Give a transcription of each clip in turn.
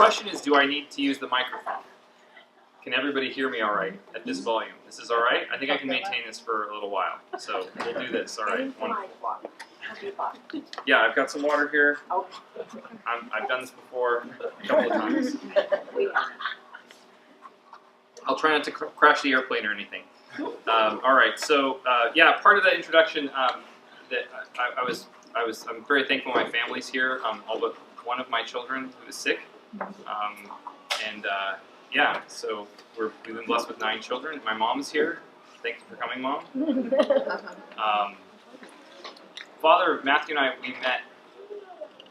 question is, do I need to use the microphone? Can everybody hear me all right at this volume? This is all right? I think I can maintain this for a little while. So we'll do this. All right. Wonderful. Yeah, I've got some water here. I've done this before a couple of times. I'll try not to crash the airplane or anything. All right. So yeah, part of that introduction that I'm very thankful my family's here. All but one of my children who is sick. Yeah, so we've been blessed with 9 children. My mom is here. Thank you for coming, Mom. Father Matthew and I, we met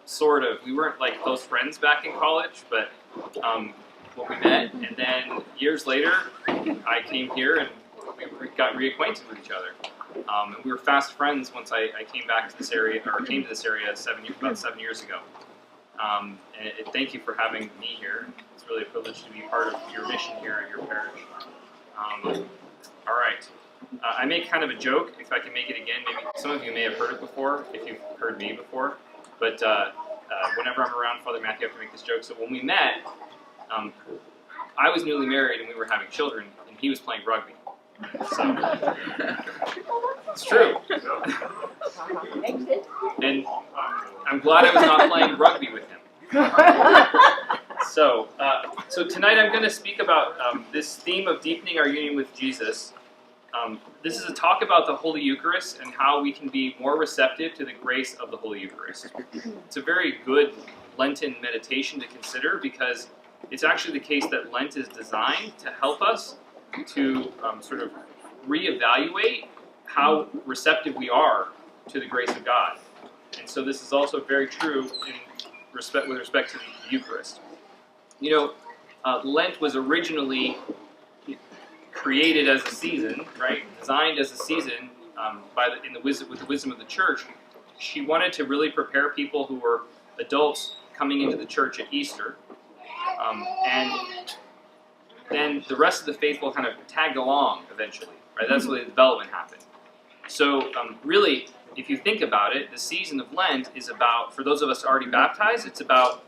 sort of. We weren't like close friends back in college, but we met. And then years later, I came here and we got reacquainted with each other. And we were fast friends once I came back to this area, or came to this area about 7 years ago. And thank you for having me here. It's really a privilege to be part of your mission here at your parish. All right. I made kind of a joke, if I can make it again. Maybe some of you may have heard it before, if you've heard me before. But whenever I'm around Father Matthew, I have to make this joke. So when we met, I was newly married and we were having children, and he was playing rugby. So it's true. And I'm glad I was not playing rugby with him. So tonight I'm going to speak about this theme of deepening our union with Jesus. This is a talk about the Holy Eucharist and how we can be more receptive to the grace of the Holy Eucharist. It's a very good Lenten meditation to consider because it's actually the case that Lent is designed to help us to sort of reevaluate how receptive we are to the grace of God. And so this is also very true with respect to the Eucharist. You know, Lent was originally created as a season, right? Designed as a season with the wisdom of the Church. She wanted to really prepare people who were adults coming into the Church at Easter, and then the rest of the faithful kind of tagged along eventually, right? That's where the development happened. So really, if you think about it, the season of Lent is about, for those of us already baptized, it's about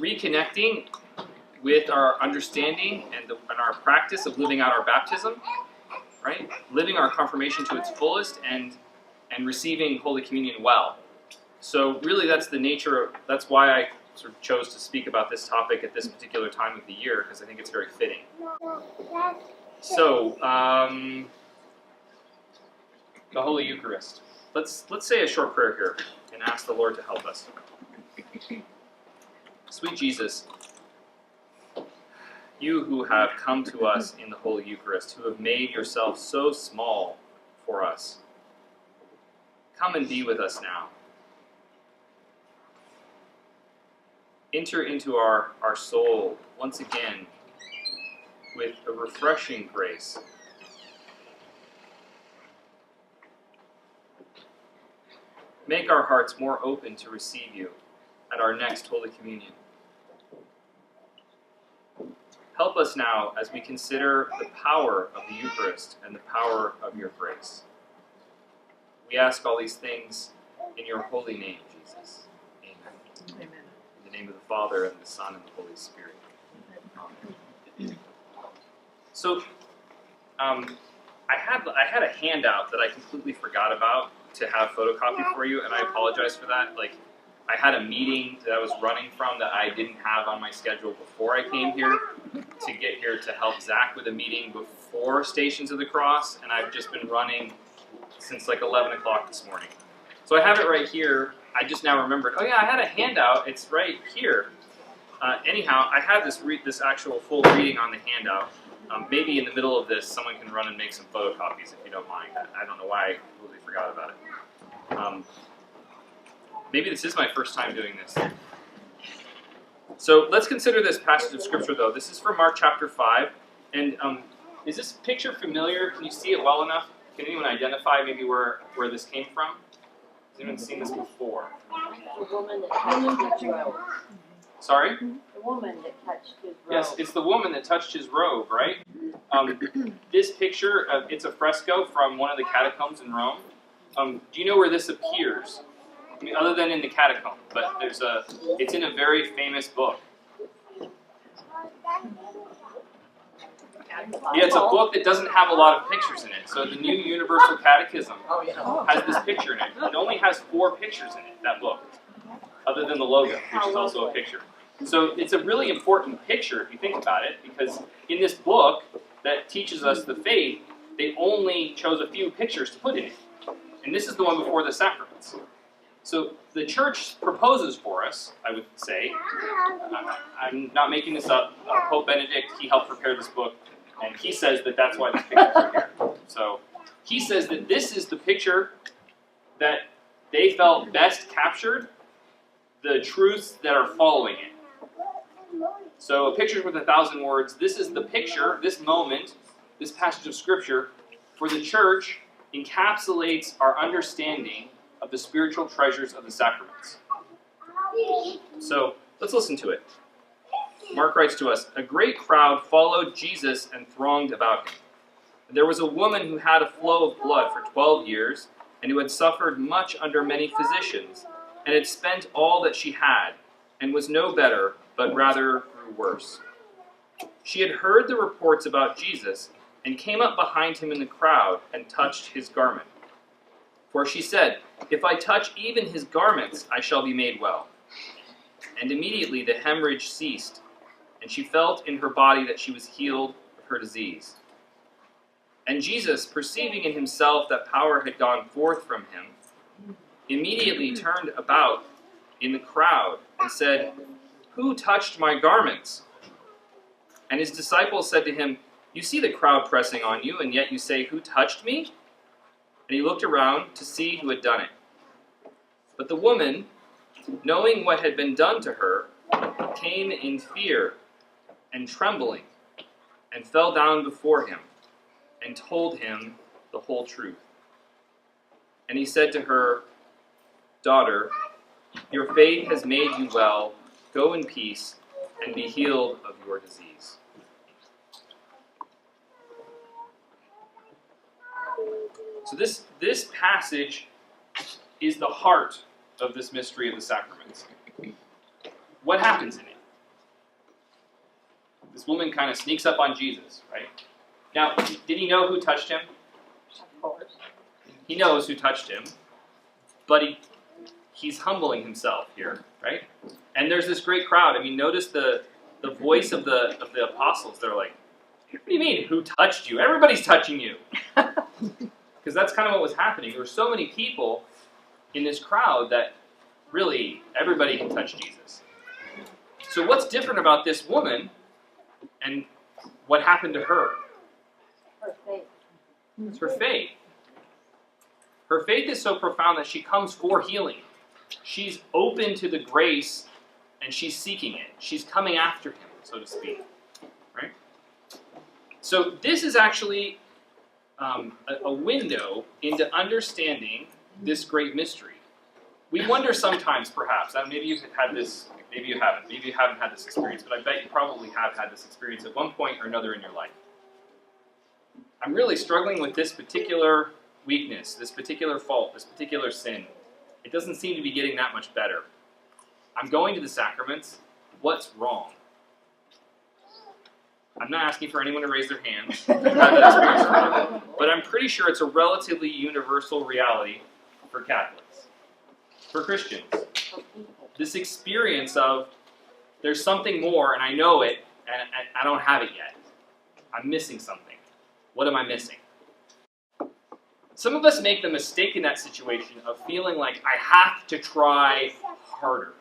reconnecting with our understanding and our practice of living out our baptism, right? Living our confirmation to its fullest and receiving Holy Communion well. So really that's that's why I sort of chose to speak about this topic at this particular time of the year, because I think it's very fitting. So, the Holy Eucharist. Let's say a short prayer here and ask the Lord to help us. Sweet Jesus, you who have come to us in the Holy Eucharist, who have made yourself so small for us, come and be with us now. Enter into our soul once again with a refreshing grace. Make our hearts more open to receive you at our next Holy Communion. Help us now as we consider the power of the Eucharist and the power of your grace. We ask all these things in your holy name, Jesus. Amen. Amen. In the name of the Father, and the Son, and the Holy Spirit. Amen. So, I had a handout that I completely forgot about to have photocopy for you, and I apologize for that. Like, I had a meeting that I was running from that I didn't have on my schedule before I came here to get here to help Zach with a meeting before Stations of the Cross, and I've just been running since like 11 o'clock this morning. So I have it right here. I just now remembered, oh yeah, I had a handout. It's right here. Anyhow, I had this actual full reading on the handout. Maybe in the middle of this, someone can run and make some photocopies if you don't mind. I don't know why I completely forgot about it. Maybe this is my first time doing this. So let's consider this passage of Scripture, though. This is from Mark chapter 5. And is this picture familiar? Can you see it well enough? Can anyone identify maybe where this came from? Has anyone seen this before? The woman that touched his robe. Sorry? The woman that touched his robe. Yes, it's the woman that touched his robe, right? This picture, it's a fresco from one of the catacombs in Rome. Do you know where this appears? I mean, other than in the catacomb, but it's in a very famous book. Yeah, it's a book that doesn't have a lot of pictures in it. So the New Universal Catechism has this picture in it. It only has 4 pictures in it, that book, other than the logo, which is also a picture. So it's a really important picture if you think about it, because in this book that teaches us the faith, they only chose a few pictures to put in it. And this is the one before the sacraments. So the Church proposes for us, I would say, I'm not making this up, Pope Benedict, he helped prepare this book, and he says that that's why these pictures are here. So he says that this is the picture that they felt best captured the truths that are following it. So a picture with 1,000 words, this is the picture, this moment, this passage of Scripture, for the Church encapsulates our understanding of the spiritual treasures of the sacraments. So let's listen to it. Mark writes to us, "A great crowd followed Jesus and thronged about him. There was a woman who had a flow of blood for 12 years, and who had suffered much under many physicians, and had spent all that she had, and was no better, but rather grew worse. She had heard the reports about Jesus, and came up behind him in the crowd, and touched his garment. For she said, 'If I touch even his garments, I shall be made well.' And immediately the hemorrhage ceased, and she felt in her body that she was healed of her disease. And Jesus, perceiving in himself that power had gone forth from him, immediately turned about in the crowd and said, 'Who touched my garments?' And his disciples said to him, 'You see the crowd pressing on you, and yet you say, "Who touched me?" And he looked around to see who had done it. But the woman, knowing what had been done to her, came in fear and trembling, and fell down before him, and told him the whole truth. And he said to her, 'Daughter, your faith has made you well. Go in peace, and be healed of your disease.'" So this passage is the heart of this mystery of the sacraments. What happens in it? This woman kind of sneaks up on Jesus, right? Now, did he know who touched him? Of course. He knows who touched him, but he's humbling himself here, right? And there's this great crowd. I mean, notice the voice of the apostles. They're like, "What do you mean, who touched you? Everybody's touching you." Because that's kind of what was happening. There were so many people in this crowd that really everybody can touch Jesus. So what's different about this woman and what happened to her? Her faith. It's her faith. Her faith is so profound that she comes for healing. She's open to the grace and she's seeking it. She's coming after him, so to speak. Right? So this is actually a window into understanding this great mystery. We wonder sometimes, perhaps, and maybe you've had this, maybe you haven't had this experience, but I bet you probably have had this experience at one point or another in your life. I'm really struggling with this particular weakness, this particular fault, this particular sin. It doesn't seem to be getting that much better. I'm going to the sacraments. What's wrong? I'm not asking for anyone to raise their hands. I've had that experience or not, but I'm pretty sure it's a relatively universal reality for Catholics, for Christians. This experience of there's something more and I know it and I don't have it yet. I'm missing something. What am I missing? Some of us make the mistake in that situation of feeling like I have to try harder.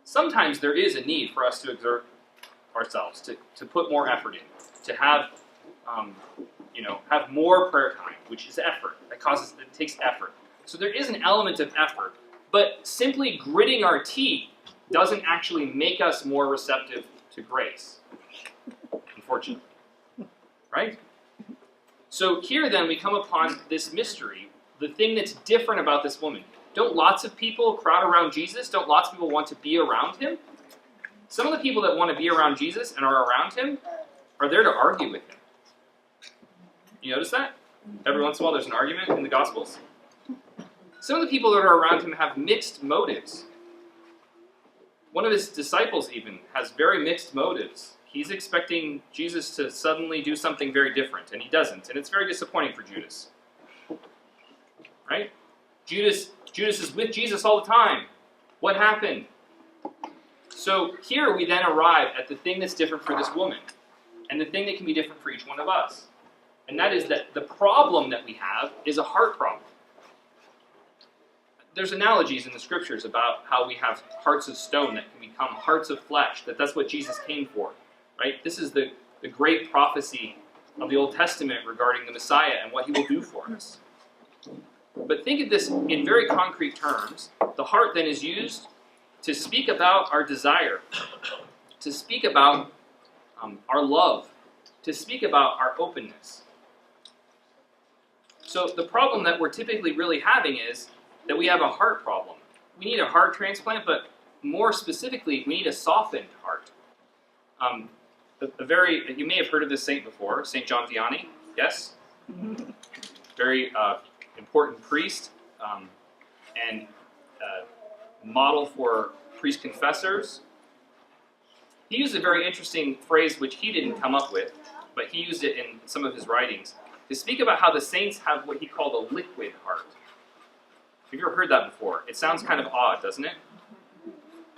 Sometimes there is a need for us to exert ourselves, to put more effort in, to have more prayer time, which is effort. It takes effort. So there is an element of effort, but simply gritting our teeth doesn't actually make us more receptive to grace, unfortunately. Right? So here then we come upon this mystery, the thing that's different about this woman. Don't lots of people crowd around Jesus? Don't lots of people want to be around him? Some of the people that want to be around Jesus and are around him are there to argue with him. You notice that? Every once in a while there's an argument in the Gospels. some of the people that are around him have mixed motives. One of his disciples even has very mixed motives. He's expecting Jesus to suddenly do something very different, and he doesn't. And it's very disappointing for Judas. Right? Judas is with Jesus all the time. What happened? So here we then arrive at the thing that's different for this woman, and the thing that can be different for each one of us. And that is that the problem that we have is a heart problem. There's analogies in the scriptures about how we have hearts of stone that can become hearts of flesh, that's what Jesus came for. Right? This is the great prophecy of the Old Testament regarding the Messiah and what he will do for us. But think of this in very concrete terms. The heart then is used to speak about our desire, to speak about our love, to speak about our openness. So the problem that we're typically really having is that we have a heart problem. We need a heart transplant, but more specifically, we need a softened heart. You may have heard of this saint before, St. John Vianney, yes? Very important priest and model for priest confessors. He used a very interesting phrase which he didn't come up with, but he used it in some of his writings, to speak about how the saints have what he called a liquid heart. Have you ever heard that before? It sounds kind of odd, doesn't it?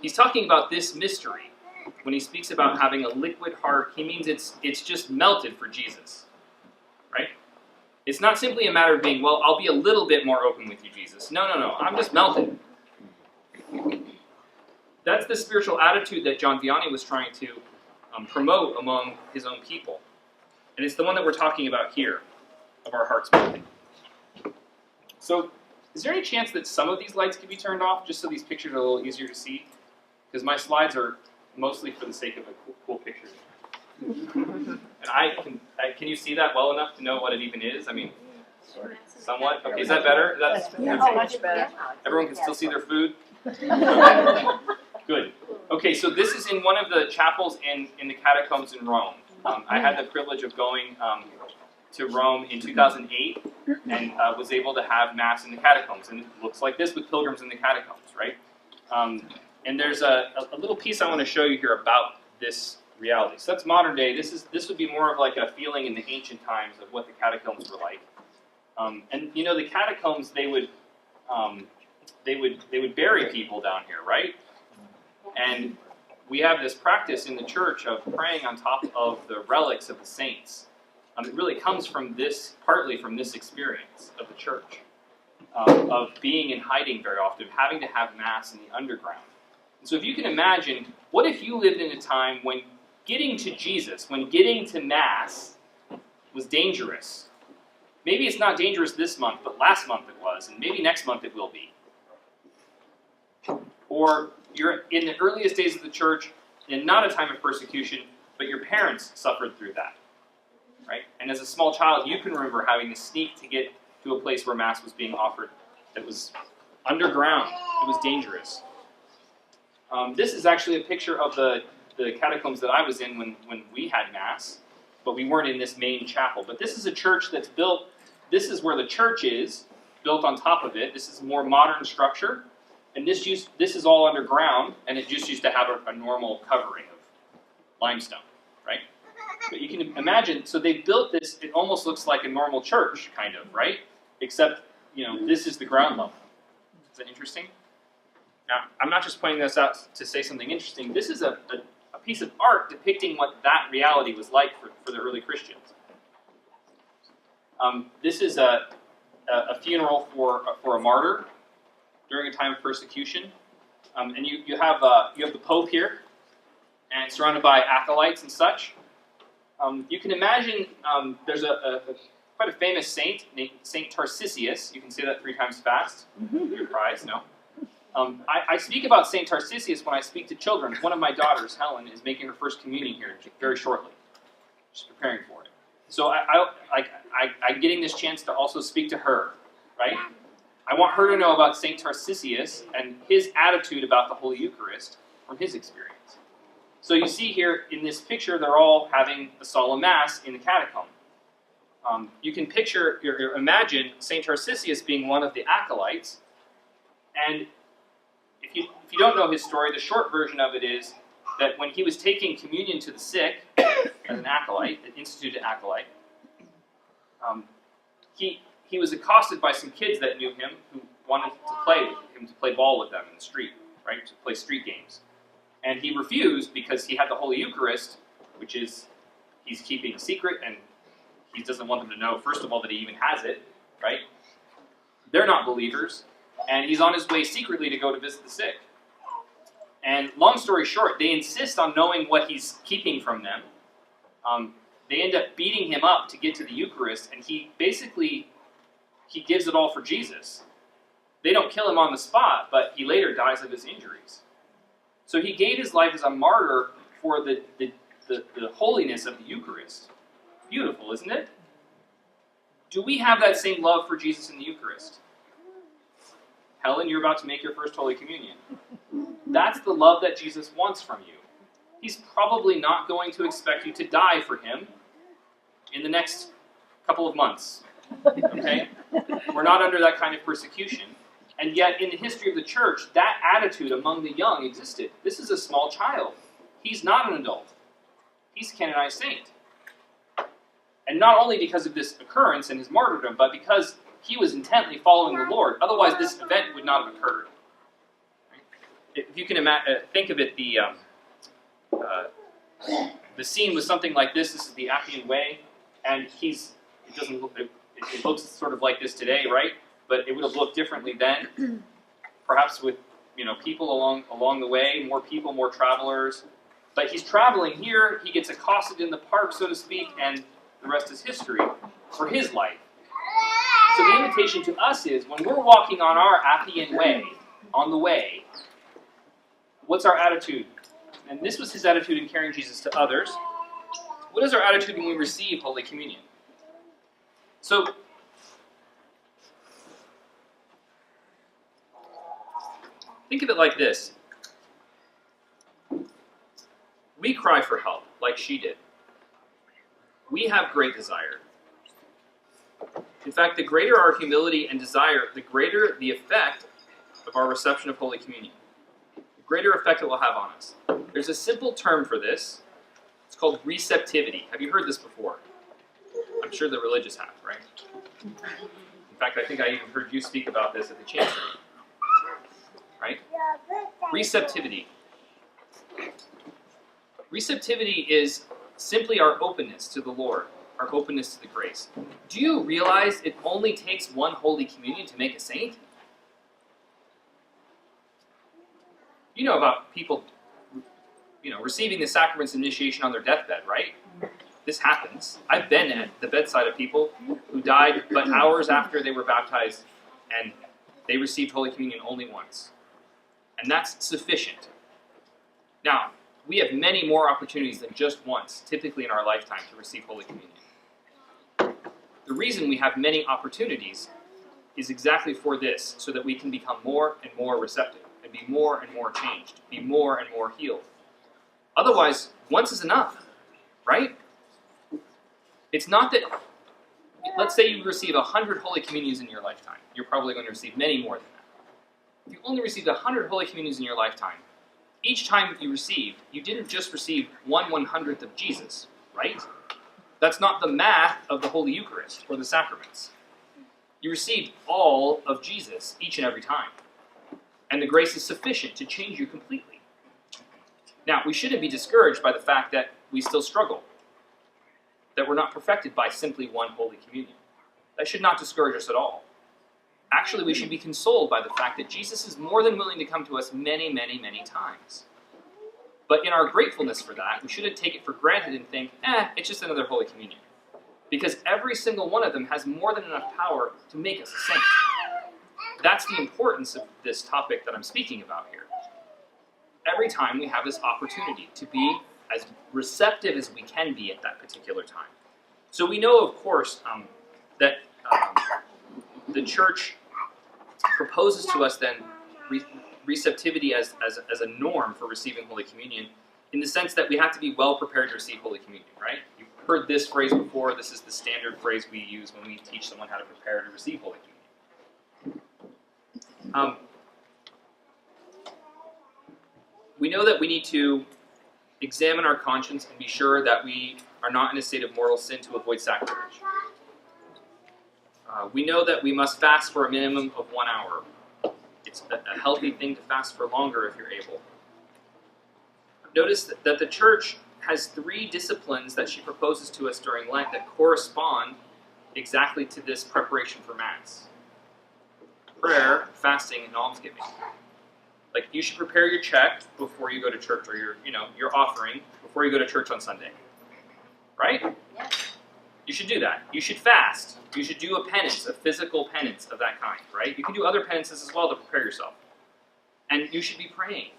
He's talking about this mystery. When he speaks about having a liquid heart, he means it's just melted for Jesus. Right? It's not simply a matter of being, well, I'll be a little bit more open with you, Jesus. No, I'm just melted. That's the spiritual attitude that John Vianney was trying to promote among his own people. And it's the one that we're talking about here, of our hearts melting. So, is there any chance that some of these lights can be turned off, just so these pictures are a little easier to see? Because my slides are mostly for the sake of a cool picture. And can you see that well enough to know what it even is? I mean, somewhat? Okay, is that better? That's much better. Everyone can still see their food? Good. Okay, so this is in one of the chapels in the catacombs in Rome. I had the privilege of going to Rome in 2008 and was able to have Mass in the catacombs. And it looks like this with pilgrims in the catacombs, right? And there's a little piece I want to show you here about this reality. So that's modern day. This would be more of like a feeling in the ancient times of what the catacombs were like. And you know, the catacombs, they would bury people down here, right? And we have this practice in the church of praying on top of the relics of the saints. It really comes from this, partly from this experience of the church, of being in hiding very often, having to have Mass in the underground. And so if you can imagine, what if you lived in a time when getting to Jesus, when getting to Mass was dangerous? Maybe it's not dangerous this month, but last month it was, and maybe next month it will be. Or you're in the earliest days of the church, in not a time of persecution, but your parents suffered through that. Right? And as a small child, you can remember having to sneak to get to a place where Mass was being offered that was underground. It was dangerous. This is actually a picture of the catacombs that I was in when we had Mass, but we weren't in this main chapel. But this is a church that's built, this is where the church is, built on top of it. This is a more modern structure, and this is all underground, and it just used to have a normal covering of limestone, right? But you can imagine, so they built this, it almost looks like a normal church, kind of, right? Except, you know, this is the ground level. Is that interesting? Now, I'm not just pointing this out to say something interesting. This is a piece of art depicting what that reality was like for the early Christians. This is a funeral for a martyr during a time of persecution. And you have the Pope here, and surrounded by acolytes and such. You can imagine there's quite a famous saint named Saint Tarcisius. You can say that 3 times fast. Your prize, no? I speak about Saint Tarcisius when I speak to children. One of my daughters, Helen, is making her first communion here very shortly. She's preparing for it. So I'm getting this chance to also speak to her, right? I want her to know about Saint Tarcisius and his attitude about the Holy Eucharist from his experience. So you see here in this picture, they're all having a solemn Mass in the catacomb. You can picture, or imagine Saint Tarcisius being one of the acolytes, And if you don't know his story, the short version of it is that when he was taking communion to the sick as an acolyte, an instituted acolyte, he was accosted by some kids that knew him who wanted to play with him, to play ball with them in the street, right, to play street games. And he refused because he had the Holy Eucharist, which is he's keeping a secret, and he doesn't want them to know, first of all, that he even has it, right? They're not believers, and he's on his way secretly to go to visit the sick. And long story short, they insist on knowing what he's keeping from them. They end up beating him up to get to the Eucharist, and he gives it all for Jesus. They don't kill him on the spot, but he later dies of his injuries. So he gave his life as a martyr for the holiness of the Eucharist. Beautiful, isn't it? Do we have that same love for Jesus in the Eucharist? Helen, you're about to make your first Holy Communion. That's the love that Jesus wants from you. He's probably not going to expect you to die for him in the next couple of months. Okay? We're not under that kind of persecution. And yet, in the history of the church, that attitude among the young existed. This is a small child. He's not an adult. He's a canonized saint. And not only because of this occurrence and his martyrdom, but because he was intently following the Lord. Otherwise, this event would not have occurred. If you can think of it, the scene was something like this. This is the Appian Way, and it looks sort of like this today, right? But it would have looked differently then, perhaps with people along the way, more people, more travelers. But he's traveling here. He gets accosted in the park, so to speak, and the rest is history for his life. So the invitation to us is, when we're walking on our Appian Way, on the way, what's our attitude? And this was his attitude in carrying Jesus to others. What is our attitude when we receive Holy Communion? So, think of it like this. We cry for help, like she did. We have great desire. In fact, the greater our humility and desire, the greater the effect of our reception of Holy Communion. The greater effect it will have on us. There's a simple term for this. It's called receptivity. Have you heard this before? I'm sure the religious have, right? In fact, I think I even heard you speak about this at the chancery. Right? Receptivity. Receptivity is simply our openness to the Lord, our openness to the grace. Do you realize it only takes one Holy Communion to make a saint? You know about people, receiving the sacraments of initiation on their deathbed, right? This happens. I've been at the bedside of people who died but hours after they were baptized, and they received Holy Communion only once. And that's sufficient. Now, we have many more opportunities than just once, typically in our lifetime, to receive Holy Communion. The reason we have many opportunities is exactly for this, so that we can become more and more receptive, and be more and more changed, be more and more healed. Otherwise, once is enough, right? It's not that, let's say you receive 100 Holy Communions in your lifetime. You're probably going to receive many more than that. If you only received 100 Holy Communions in your lifetime, each time you received, you didn't just receive 1/100th of Jesus, right? That's not the math of the Holy Eucharist or the sacraments. You received all of Jesus each and every time. And the grace is sufficient to change you completely. Now, we shouldn't be discouraged by the fact that we still struggle, that we're not perfected by simply one Holy Communion. That should not discourage us at all. Actually, we should be consoled by the fact that Jesus is more than willing to come to us many, many, many times. But in our gratefulness for that, we shouldn't take it for granted and think, it's just another Holy Communion. Because every single one of them has more than enough power to make us a saint. That's the importance of this topic that I'm speaking about here. Every time we have this opportunity to be as receptive as we can be at that particular time. So we know, of course, that the Church proposes to us then receptivity as a norm for receiving Holy Communion, in the sense that we have to be well prepared to receive Holy Communion, right? You've heard this phrase before. This is the standard phrase we use when we teach someone how to prepare to receive Holy Communion. we know that we need to examine our conscience and be sure that we are not in a state of mortal sin to avoid sacrilege. We know that we must fast for a minimum of 1 hour. It's a healthy thing to fast for longer if you're able. Notice that the Church has 3 disciplines that she proposes to us during Lent that correspond exactly to this preparation for Mass. Prayer, fasting, and almsgiving. Like, you should prepare your check before you go to church, or your offering before you go to church on Sunday. Right? Yeah. You should do that. You should fast. You should do a penance, a physical penance of that kind, right? You can do other penances as well to prepare yourself. And you should be praying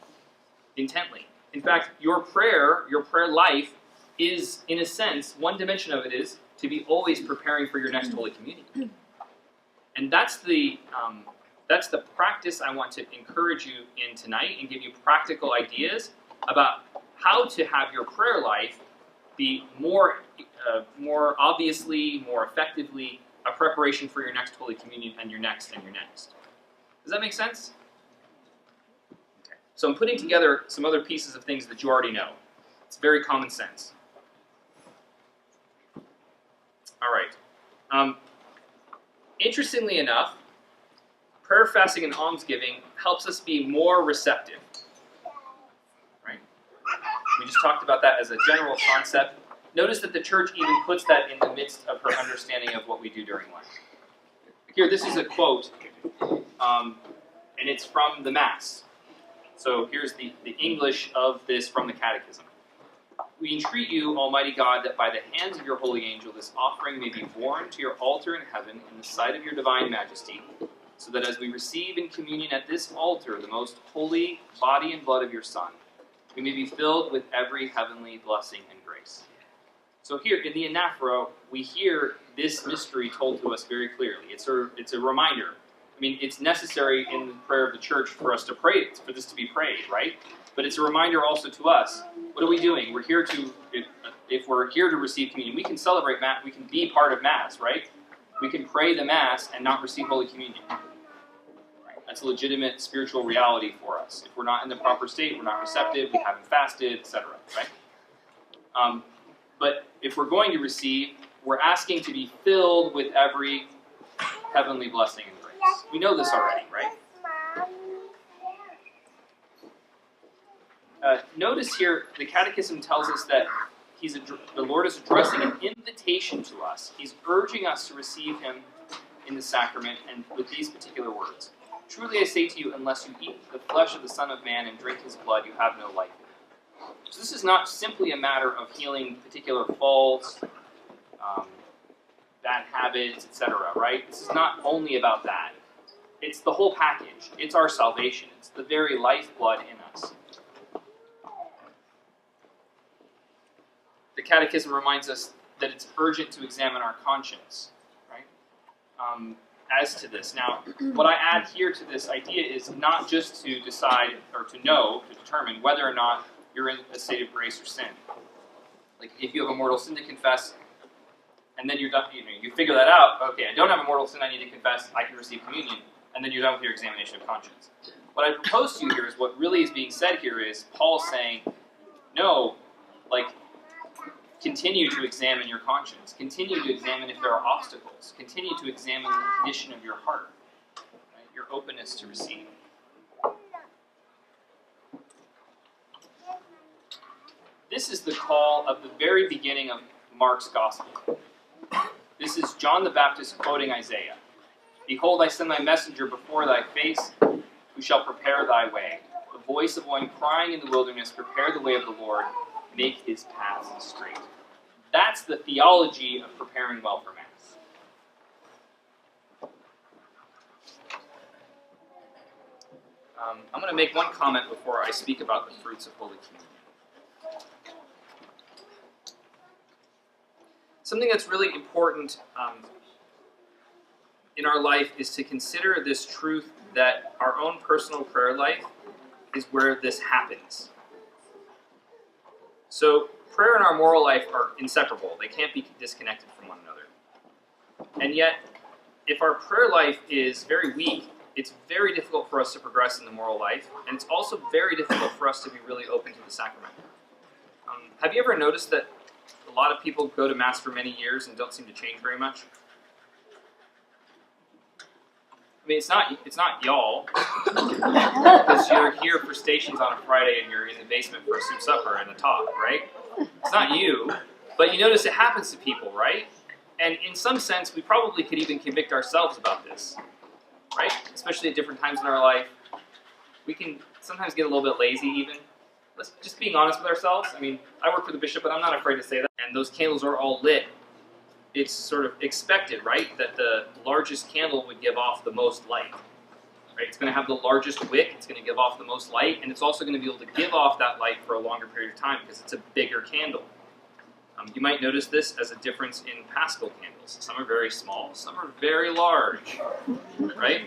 intently. In fact, your prayer life is, in a sense, one dimension of it is to be always preparing for your next Holy Communion. And that's the practice I want to encourage you in tonight and give you practical ideas about how to have your prayer life be more obviously, more effectively a preparation for your next Holy Communion and your next and your next. Does that make sense? Okay. So I'm putting together some other pieces of things that you already know. It's very common sense. All right. Interestingly enough, prayer, fasting, and almsgiving helps us be more receptive. Right? We just talked about that as a general concept. Notice that the Church even puts that in the midst of her understanding of what we do during Lent. Here, this is a quote, and it's from the Mass. So here's the English of this from the Catechism. We entreat you, Almighty God, that by the hands of your holy angel this offering may be borne to your altar in heaven in the sight of your divine majesty, so that as we receive in communion at this altar the most holy body and blood of your Son, we may be filled with every heavenly blessing and grace. So here, in the anaphora, we hear this mystery told to us very clearly. It's a reminder. I mean, it's necessary in the prayer of the Church for us to pray, for this to be prayed, right? But it's a reminder also to us. What are we doing? We're here to, if we're here to receive communion, we can celebrate Mass, we can be part of Mass, right? We can pray the Mass and not receive Holy Communion. That's a legitimate spiritual reality for us. If we're not in the proper state, we're not receptive, we haven't fasted, etc., right? But if we're going to receive, we're asking to be filled with every heavenly blessing and grace. We know this already, right? Notice here, the Catechism tells us that the Lord is addressing an invitation to us. He's urging us to receive Him in the sacrament, and with these particular words. Truly I say to you, unless you eat the flesh of the Son of Man and drink His blood, you have no life in you. So this is not simply a matter of healing particular faults, bad habits, etc., right? This is not only about that. It's the whole package. It's our salvation. It's the very lifeblood in us. The Catechism reminds us that it's urgent to examine our conscience, right? As to this. Now, what I add here to this idea is not just to decide, or to determine whether or not you're in a state of grace or sin. Like, if you have a mortal sin to confess, and then you're done, you figure that out, okay, I don't have a mortal sin I need to confess, I can receive communion, and then you're done with your examination of conscience. What I propose to you here is what really is being said here is Paul saying, no, like, continue to examine your conscience. Continue to examine if there are obstacles. Continue to examine the condition of your heart, right? Your openness to receive. This is the call of the very beginning of Mark's Gospel. This is John the Baptist quoting Isaiah. Behold, I send thy messenger before thy face, who shall prepare thy way. The voice of one crying in the wilderness, prepare the way of the Lord, make his paths straight. That's the theology of preparing well for Mass. I'm going to make one comment before I speak about the fruits of Holy Communion. Something that's really important in our life is to consider this truth that our own personal prayer life is where this happens. So prayer and our moral life are inseparable. They can't be disconnected from one another. And yet, if our prayer life is very weak, it's very difficult for us to progress in the moral life, and it's also very difficult for us to be really open to the sacrament. Have you ever noticed that a lot of people go to Mass for many years and don't seem to change very much? I mean, it's not y'all, because you're here for stations on a Friday and you're in the basement for a soup supper and a talk, right? It's not you, but you notice it happens to people, right? And in some sense, we probably could even convict ourselves about this, right? Especially at different times in our life. We can sometimes get a little bit lazy even. Let's just being honest with ourselves. I mean, I work for the bishop, but I'm not afraid to say that. And those candles are all lit. It's sort of expected, right, that the largest candle would give off the most light. Right? It's going to have the largest wick, it's going to give off the most light, and it's also going to be able to give off that light for a longer period of time because it's a bigger candle. You might notice this as a difference in Paschal candles. Some are very small, some are very large, right?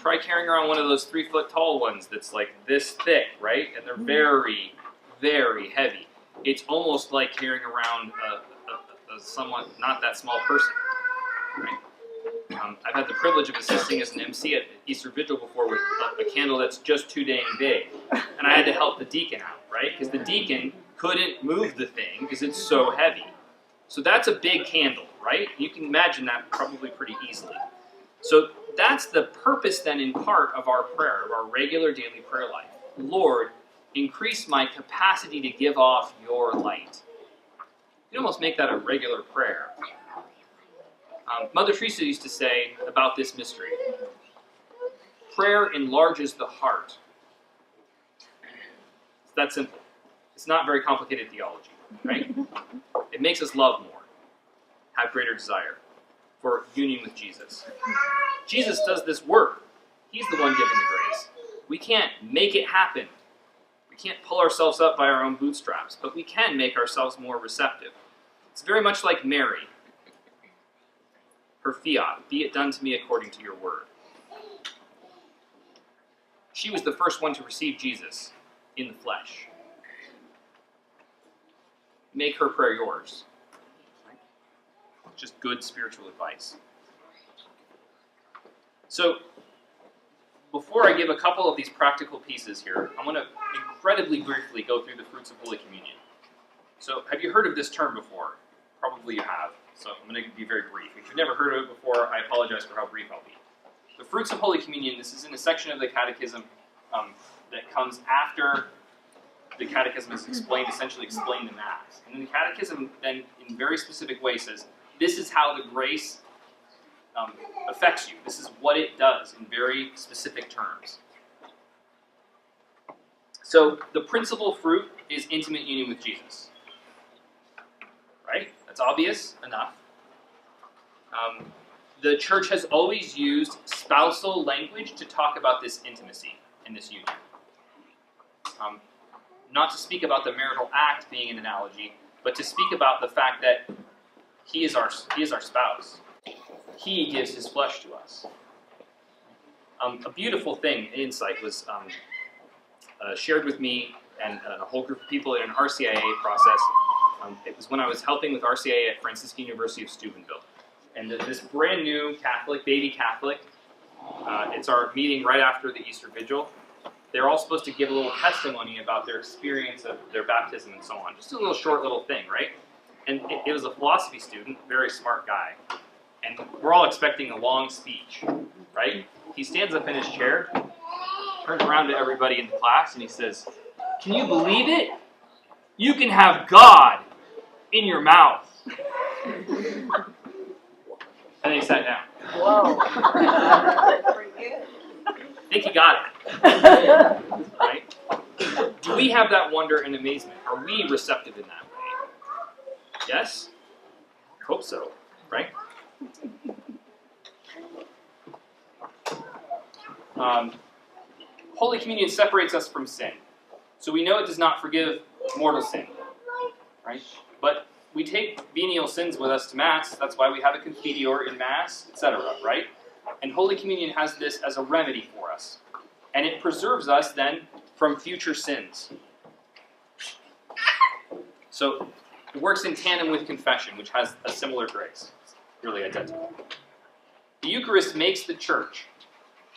Try carrying around one of those 3-foot tall ones that's like this thick, right? And they're very, very heavy. It's almost like carrying around a somewhat not that small person, right? I've had the privilege of assisting as an MC at Easter Vigil before with a candle that's just too dang big, and I had to help the deacon out, right? Because the deacon couldn't move the thing because it's so heavy. So that's a big candle, right? You can imagine that probably pretty easily. So that's the purpose then in part of our prayer, of our regular daily prayer life. Lord, increase my capacity to give off your light. You can almost make that a regular prayer. Mother Teresa used to say about this mystery, prayer enlarges the heart. It's that simple. It's not very complicated theology, right? It makes us love more, have greater desire for union with Jesus. Jesus does this work. He's the one giving the grace. We can't make it happen. We can't pull ourselves up by our own bootstraps, but we can make ourselves more receptive. It's very much like Mary. Her fiat, be it done to me according to your word. She was the first one to receive Jesus in the flesh. Make her prayer yours. Just good spiritual advice. So, before I give a couple of these practical pieces here, I'm going to incredibly briefly go through the fruits of Holy Communion. So, have you heard of this term before? Probably you have. So, I'm going to be very brief. If you've never heard of it before, I apologize for how brief I'll be. The fruits of Holy Communion, this is in a section of the Catechism that comes after the Catechism has essentially explained the Mass. And then the Catechism then, in very specific ways, says, this is how the grace affects you. This is what it does in very specific terms. So the principal fruit is intimate union with Jesus. Right? That's obvious enough. The Church has always used spousal language to talk about this intimacy and this union. Not to speak about the marital act being an analogy, but to speak about the fact that He is our spouse. He gives His flesh to us. A beautiful thing, insight, was shared with me and a whole group of people in an RCIA process. It was when I was helping with RCIA at Franciscan University of Steubenville. And this brand new Catholic, baby Catholic, it's our meeting right after the Easter Vigil. They're all supposed to give a little testimony about their experience of their baptism and so on. Just a little short little thing, right? And it was a philosophy student, very smart guy. And we're all expecting a long speech, right? He stands up in his chair, turns around to everybody in the class, and he says, "Can you believe it? You can have God in your mouth." And then he sat down. Whoa. I think he got it. Right? Do we have that wonder and amazement? Are we receptive in that way? Yes? I hope so, right? Holy Communion separates us from sin. So we know it does not forgive mortal sin, right? But we take venial sins with us to Mass. That's why we have a Confiteor in Mass, etc., right? And Holy Communion has this as a remedy for us. And it preserves us then from future sins. So it works in tandem with confession, which has a similar grace. It's really identical. The Eucharist makes the church.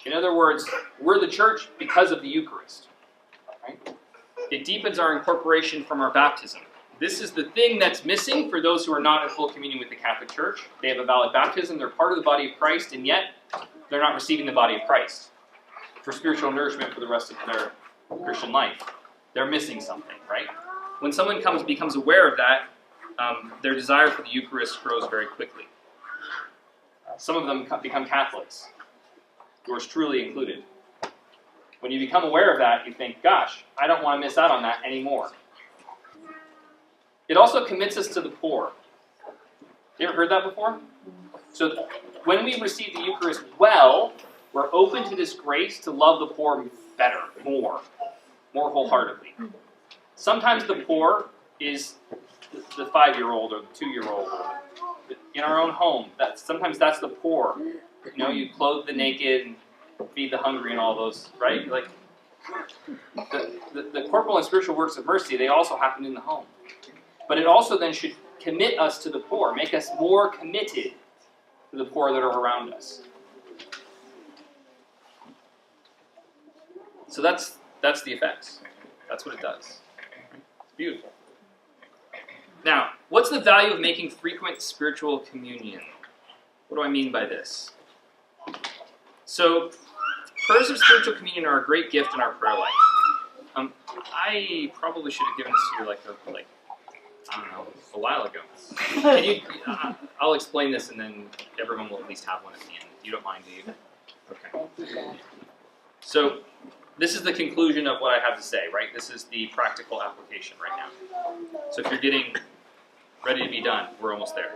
In other words, we're the church because of the Eucharist. Right? It deepens our incorporation from our baptism. This is the thing that's missing for those who are not in full communion with the Catholic Church. They have a valid baptism, they're part of the body of Christ, and yet they're not receiving the body of Christ for spiritual nourishment for the rest of their Christian life. They're missing something, right? When someone becomes aware of that, their desire for the Eucharist grows very quickly. Some of them become Catholics, yours truly included. When you become aware of that, you think, gosh, I don't want to miss out on that anymore. It also commits us to the poor. You ever heard that before? So when we receive the Eucharist well, we're open to this grace to love the poor better, more wholeheartedly. Sometimes the poor is the 5-year-old or the 2-year-old in our own home. Sometimes that's the poor. You know, you clothe the naked and feed the hungry and all those, right? Like the corporal and spiritual works of mercy, they also happen in the home. But it also then should commit us to the poor, make us more committed to the poor that are around us. So that's the effects. That's what it does. It's beautiful. Now, what's the value of making frequent spiritual communion? What do I mean by this? So, prayers of spiritual communion are a great gift in our prayer life. I probably should have given this to you I don't know, a while ago. Can you? I'll explain this, and then everyone will at least have one at the end. You don't mind, do you? Okay. So, this is the conclusion of what I have to say, right? This is the practical application right now. So if you're getting ready to be done, we're almost there.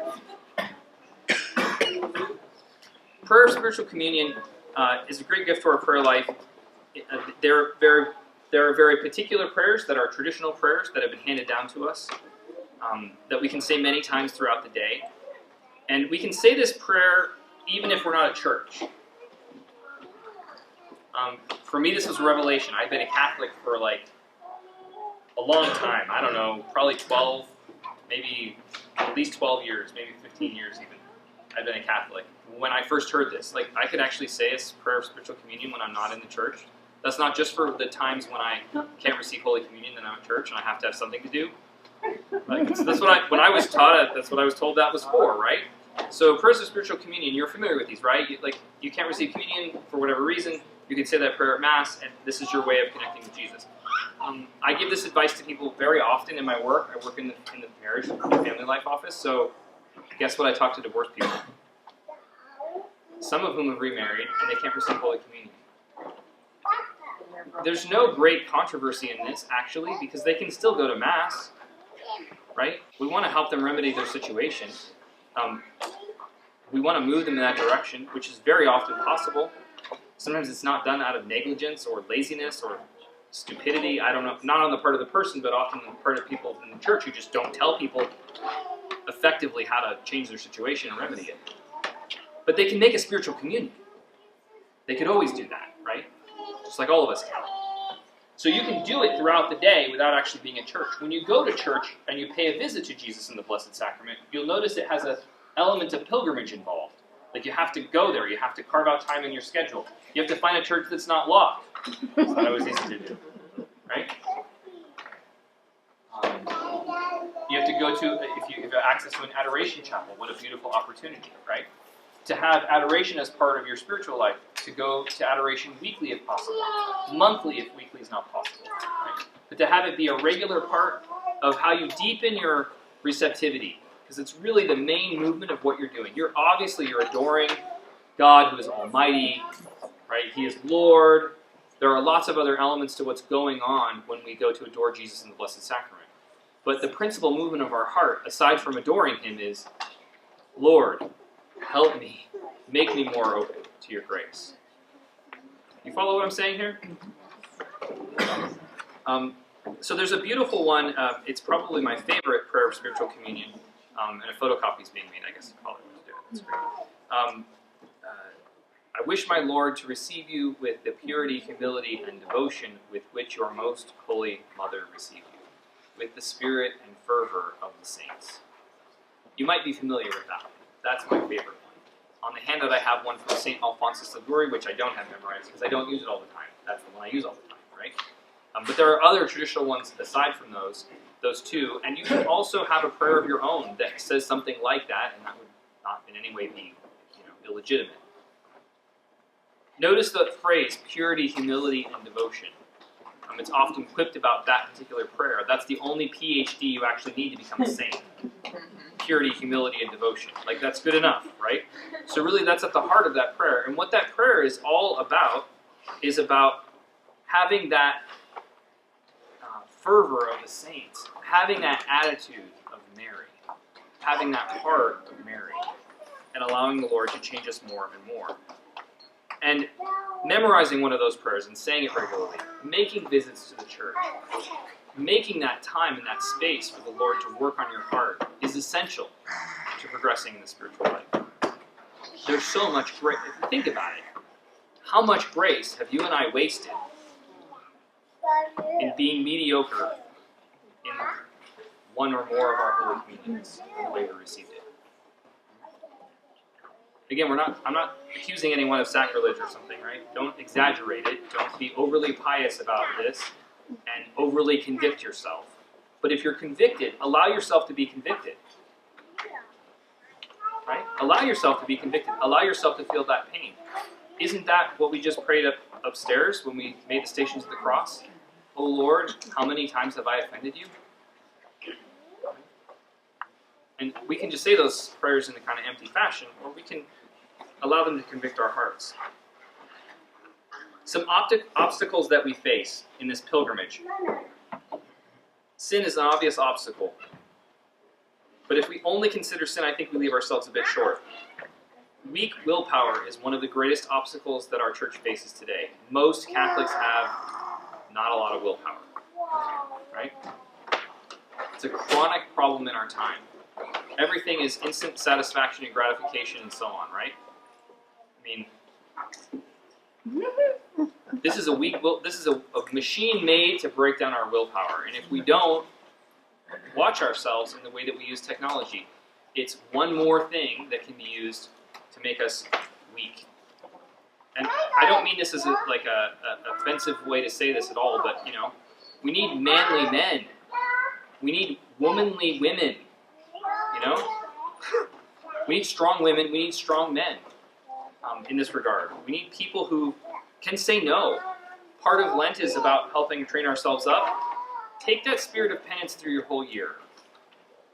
Prayer of spiritual communion is a great gift to our prayer life. There are very particular prayers that are traditional prayers that have been handed down to us that we can say many times throughout the day. And we can say this prayer even if we're not at church. For me, this was a revelation. I've been a Catholic for a long time. I don't know, probably 12, maybe at least 12 years, maybe 15 years even. I've been a Catholic. When I first heard this, I could actually say a prayer of spiritual communion when I'm not in the church. That's not just for the times when I can't receive Holy Communion and I'm at church and I have to have something to do. So that's when I was taught, that's what I was told that was for, right? So prayers of spiritual communion, you're familiar with these, right? You can't receive communion for whatever reason. You can say that prayer at Mass, and this is your way of connecting with Jesus. I give this advice to people very often in my work. I work in the Parish, in the Family Life Office, so guess what? I talk to divorced people. Some of whom have remarried, and they can't receive Holy Communion. There's no great controversy in this, actually, because they can still go to Mass, right? We want to help them remedy their situation. We want to move them in that direction, which is very often possible. Sometimes it's not done out of negligence or laziness or stupidity. I don't know, not on the part of the person, but often on the part of people in the church who just don't tell people effectively how to change their situation and remedy it. But they can make a spiritual communion. They could always do that, right? Just like all of us can. So you can do it throughout the day without actually being at church. When you go to church and you pay a visit to Jesus in the Blessed Sacrament, you'll notice it has an element of pilgrimage involved. Like you have to go there, you have to carve out time in your schedule. You have to find a church that's not locked. It's not always easy to do, right? You have to go to, if you have access to an adoration chapel, what a beautiful opportunity, right? To have adoration as part of your spiritual life, to go to adoration weekly if possible, monthly if weekly is not possible, right? But to have it be a regular part of how you deepen your receptivity, because it's really the main movement of what you're doing. You're adoring God who is almighty, right? He is Lord. There are lots of other elements to what's going on when we go to adore Jesus in the Blessed Sacrament. But the principal movement of our heart, aside from adoring Him, is, Lord, help me, make me more open to your grace. You follow what I'm saying here? So there's a beautiful one. It's probably my favorite prayer of spiritual communion. And a photocopy is being made, I guess, to call it to do it. That's great. I wish my Lord to receive you with the purity, humility, and devotion with which your most holy mother received you, with the spirit and fervor of the saints. You might be familiar with that one. That's my favorite one. On the handout I have one from St. Alphonsus Liguori, which I don't have memorized because I don't use it all the time. That's the one I use all the time, right? But there are other traditional ones aside from those two, and you can also have a prayer of your own that says something like that, and that would not in any way be illegitimate. Notice the phrase, purity, humility, and devotion. It's often quipped about that particular prayer. That's the only PhD you actually need to become a saint. Purity, humility, and devotion. Like, that's good enough, right? So really, that's at the heart of that prayer. And what that prayer is all about is about having that fervor of the saints, having that attitude of Mary, having that heart of Mary, and allowing the Lord to change us more and more. And memorizing one of those prayers and saying it regularly, making visits to the church, making that time and that space for the Lord to work on your heart is essential to progressing in the spiritual life. There's so much grace. Think about it. How much grace have you and I wasted in being mediocre in one or more of our Holy Communions in the way we received it? Again, I'm not accusing anyone of sacrilege or something, right? Don't exaggerate it. Don't be overly pious about this and overly convict yourself. But if you're convicted, allow yourself to be convicted. Right? Allow yourself to be convicted. Allow yourself to feel that pain. Isn't that what we just prayed upstairs when we made the Stations of the Cross? Oh Lord, how many times have I offended you? And we can just say those prayers in a kind of empty fashion, or we can allow them to convict our hearts. Some obstacles that we face in this pilgrimage. Sin is an obvious obstacle. But if we only consider sin, I think we leave ourselves a bit short. Weak willpower is one of the greatest obstacles that our church faces today. Most Catholics have not a lot of willpower. Right? It's a chronic problem in our time. Everything is instant satisfaction and gratification and so on, right? I mean, this is a machine made to break down our willpower. And if we don't watch ourselves in the way that we use technology, it's one more thing that can be used to make us weak. And I don't mean this as a offensive way to say this at all, but we need manly men. We need womanly women. We need strong women. We need strong men in this regard. We need people who can say no. Part of Lent is about helping train ourselves up. Take that spirit of penance through your whole year.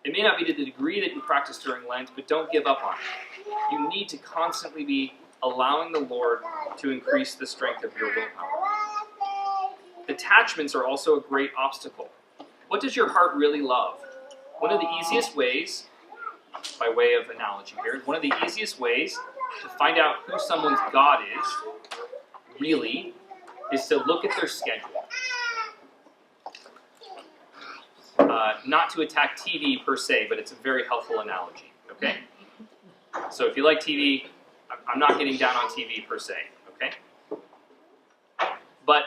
It may not be to the degree that you practice during Lent, but don't give up on it. You need to constantly be allowing the Lord to increase the strength of your willpower. Attachments are also a great obstacle. What does your heart really love? One of the easiest ways, by way of analogy here, one of the easiest ways to find out who someone's God is, really, is to look at their schedule. Not to attack TV per se, but it's a very helpful analogy, okay? So if you like TV, I'm not getting down on TV per se, okay? But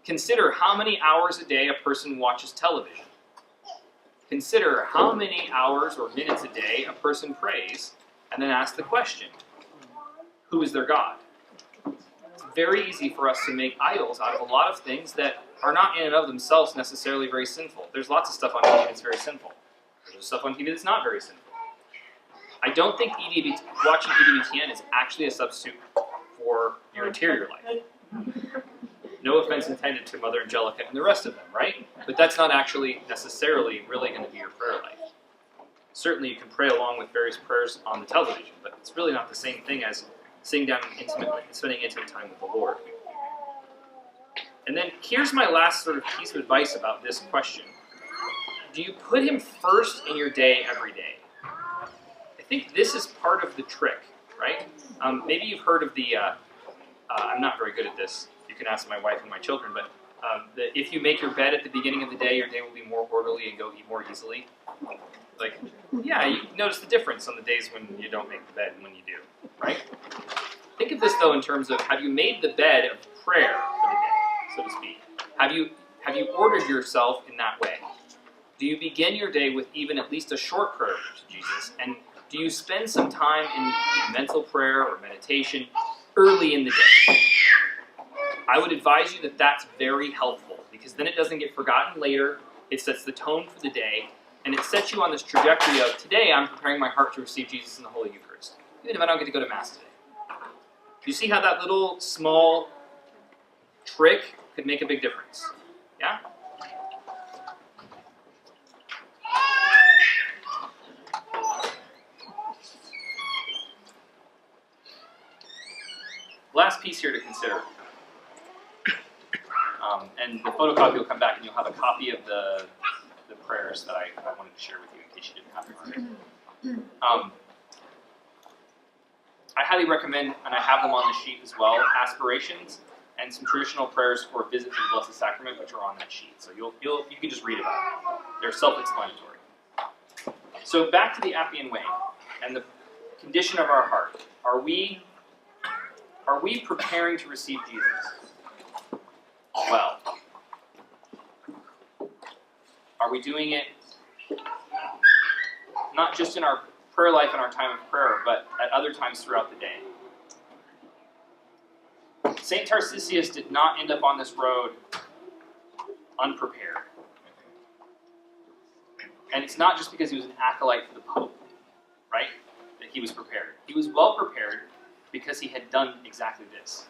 consider how many hours a day a person watches television. Consider how many hours or minutes a day a person prays, and then ask the question, who is their God? It's very easy for us to make idols out of a lot of things that are not in and of themselves necessarily very sinful. There's lots of stuff on TV that's very sinful. There's stuff on TV that's not very sinful. I don't think watching EWTN is actually a substitute for your interior life. No offense intended to Mother Angelica and the rest of them, right? But that's not actually necessarily really going to be your prayer life. Certainly you can pray along with various prayers on the television, but it's really not the same thing as sitting down intimately and spending intimate time with the Lord. And then here's my last sort of piece of advice about this question. Do you put him first in your day every day? I think this is part of the trick, right? Maybe you've heard of the, I'm not very good at this, you can ask my wife and my children, but if you make your bed at the beginning of the day, your day will be more orderly and go more easily. Like, yeah, you notice the difference on the days when you don't make the bed and when you do, right? Think of this, though, in terms of, have you made the bed of prayer for the day, so to speak? Have you ordered yourself in that way? Do you begin your day with even at least a short prayer to Jesus? And Do you spend some time in mental prayer or meditation early in the day? I would advise you that that's very helpful, because then it doesn't get forgotten later, it sets the tone for the day, and it sets you on this trajectory of, today I'm preparing my heart to receive Jesus in the Holy Eucharist, even if I don't get to go to Mass today. Do you see how that little small trick could make a big difference? Yeah? Last piece here to consider. And the photocopy will come back and you'll have a copy of the prayers that I wanted to share with you in case you didn't have them already. I highly recommend, and I have them on the sheet as well, aspirations and some traditional prayers for a visit to the Blessed Sacrament, which are on that sheet. So you can just read about it. They're self-explanatory. So back to the Appian Way and the condition of our heart. Are we preparing to receive Jesus? Well, are we doing it not just in our prayer life and our time of prayer, but at other times throughout the day? St. Tarcisius did not end up on this road unprepared. And it's not just because he was an acolyte for the Pope, right, that he was prepared. He was well prepared because he had done exactly this.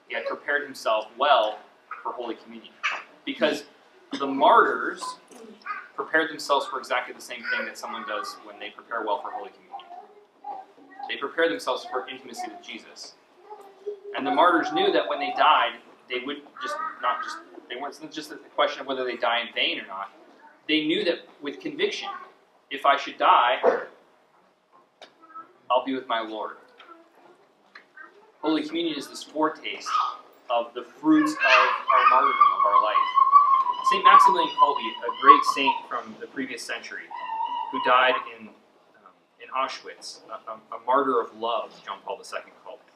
He had prepared himself well for Holy Communion. Because the martyrs prepared themselves for exactly the same thing that someone does when they prepare well for Holy Communion. They prepared themselves for intimacy with Jesus. And the martyrs knew that when they died, they would they weren't just a question of whether they die in vain or not. They knew that with conviction, if I should die, I'll be with my Lord. Holy Communion is this foretaste of the fruits of our martyrdom, of our life. St. Maximilian Kolbe, a great saint from the previous century, who died in Auschwitz, a martyr of love, John Paul II called him.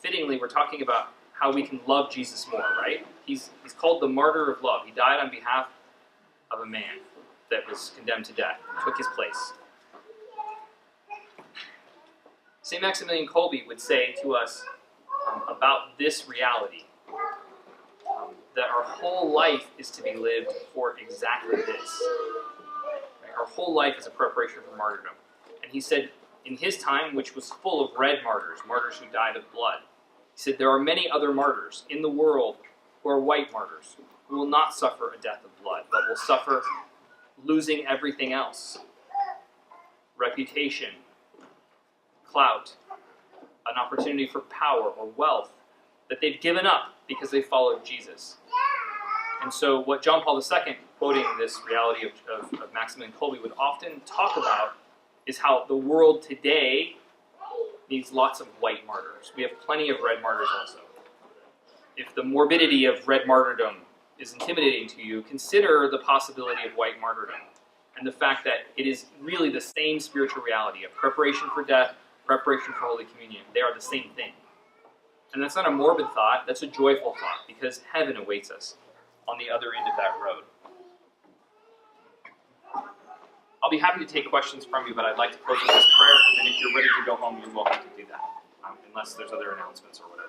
Fittingly, we're talking about how we can love Jesus more, right? He's called the martyr of love. He died on behalf of a man that was condemned to death, took his place. St. Maximilian Kolbe would say to us about this reality, that our whole life is to be lived for exactly this. Right? Our whole life is a preparation for martyrdom. And he said, in his time, which was full of red martyrs, martyrs who died of blood, he said, there are many other martyrs in the world who are white martyrs, who will not suffer a death of blood, but will suffer losing everything else. Reputation, clout, an opportunity for power or wealth that they've given up because they followed Jesus. And so what John Paul II, quoting this reality of Maximilian Kolbe, would often talk about is how the world today needs lots of white martyrs. We have plenty of red martyrs also. If the morbidity of red martyrdom is intimidating to you, consider the possibility of white martyrdom and the fact that it is really the same spiritual reality of preparation for death, preparation for Holy Communion. They are the same thing. And that's not a morbid thought, that's a joyful thought, because heaven awaits us on the other end of that road. I'll be happy to take questions from you, but I'd like to close with this prayer, and then if you're ready to go home, you're welcome to do that, unless there's other announcements or whatever.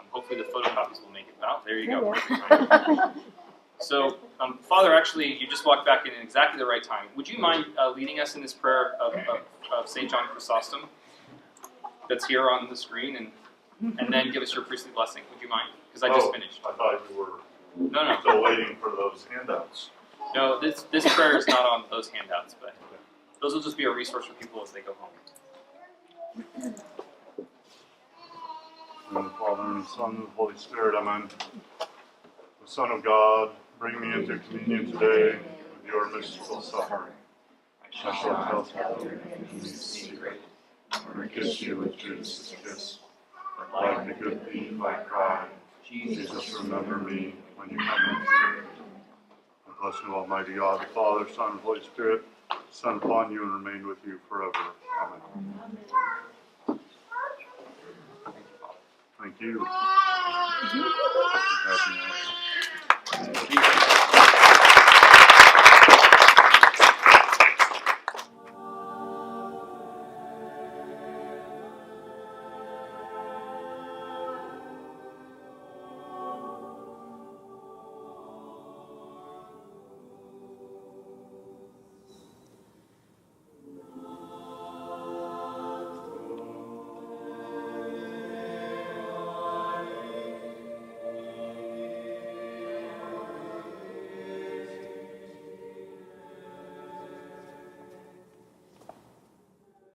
Hopefully the photocopies will make it out. There you go. So, Father, actually, you just walked back in at exactly the right time. Would you mind leading us in this prayer of St. John Chrysostom that's here on the screen, and then give us your priestly blessing? Would you mind? Because I just finished. I thought you were No. still waiting for those handouts. No, this prayer is not on those handouts, but those will just be a resource for people as they go home. In the Father, and the Son, and the Holy Spirit, amen. The Son of God, bring me into communion today with your mystical suffering. I shall tell you in secret, or kiss you with Judas' kiss. Like the good thief I cry, Jesus, remember me when you come into the kingdom. Bless you, Almighty God, the Father, Son, and Holy Spirit, descend upon you and remain with you forever. Amen. Thank you. Happy New Year.